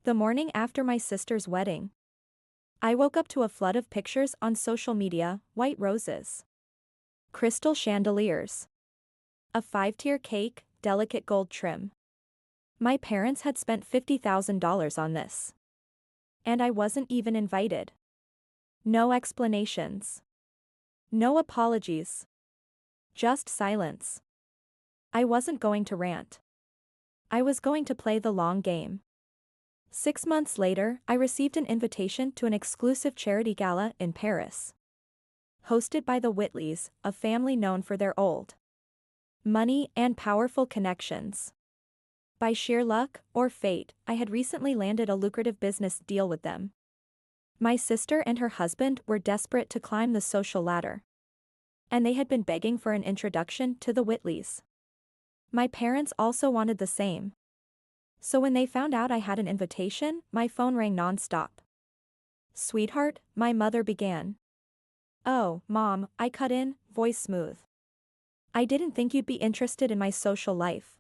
The morning after my sister's wedding, I woke up to a flood of pictures on social media: white roses, crystal chandeliers, a 5-tier cake, delicate gold trim. My parents had spent $50,000 on this. And I wasn't even invited. No explanations. No apologies. Just silence. I wasn't going to rant. I was going to play the long game. 6 months later, I received an invitation to an exclusive charity gala in Paris. Hosted by the Whitleys, a family known for their old money and powerful connections. By sheer luck, or fate, I had recently landed a lucrative business deal with them. My sister and her husband were desperate to climb the social ladder. And they had been begging for an introduction to the Whitleys. My parents also wanted the same. So when they found out I had an invitation, my phone rang nonstop. "Sweetheart," my mother began. "Oh, Mom," I cut in, voice smooth. "I didn't think you'd be interested in my social life.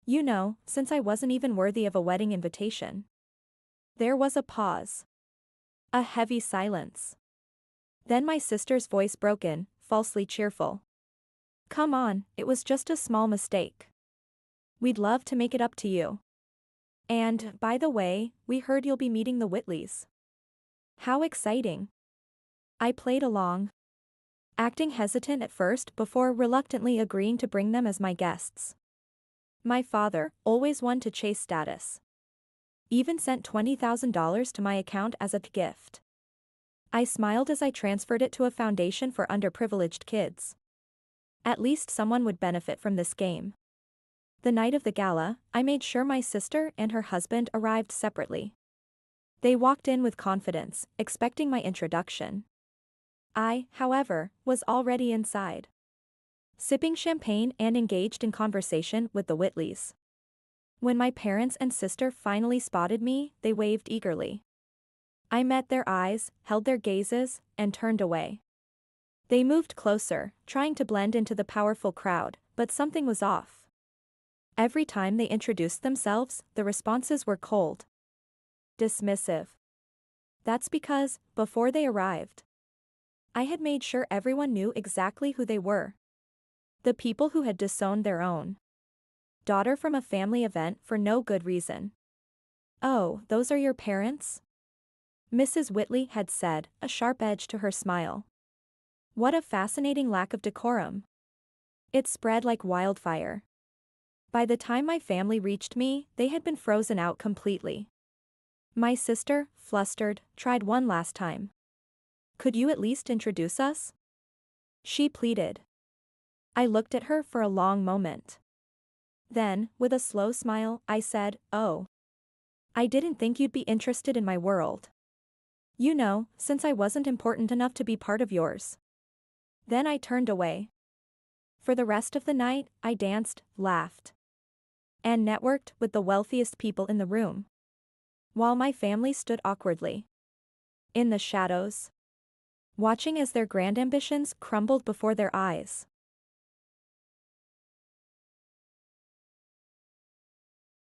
You know, since I wasn't even worthy of a wedding invitation." There was a pause. A heavy silence. Then my sister's voice broke in, falsely cheerful. "Come on, it was just a small mistake. We'd love to make it up to you. And, by the way, we heard you'll be meeting the Whitleys." How exciting. I played along, acting hesitant at first before reluctantly agreeing to bring them as my guests. My father, always one to chase status, even sent $20,000 to my account as a gift. I smiled as I transferred it to a foundation for underprivileged kids. At least someone would benefit from this game. The night of the gala, I made sure my sister and her husband arrived separately. They walked in with confidence, expecting my introduction. I, however, was already inside, sipping champagne and engaged in conversation with the Whitleys. When my parents and sister finally spotted me, they waved eagerly. I met their eyes, held their gazes, and turned away. They moved closer, trying to blend into the powerful crowd, but something was off. Every time they introduced themselves, the responses were cold, dismissive. That's because, before they arrived, I had made sure everyone knew exactly who they were. The people who had disowned their own daughter from a family event for no good reason. "Oh, those are your parents?" Mrs. Whitley had said, a sharp edge to her smile. What a fascinating lack of decorum. It spread like wildfire. By the time my family reached me, they had been frozen out completely. My sister, flustered, tried one last time. "Could you at least introduce us?" she pleaded. I looked at her for a long moment. Then, with a slow smile, I said, "Oh. I didn't think you'd be interested in my world. You know, since I wasn't important enough to be part of yours." Then I turned away. For the rest of the night, I danced, laughed, and networked with the wealthiest people in the room, while my family stood awkwardly in the shadows, watching as their grand ambitions crumbled before their eyes.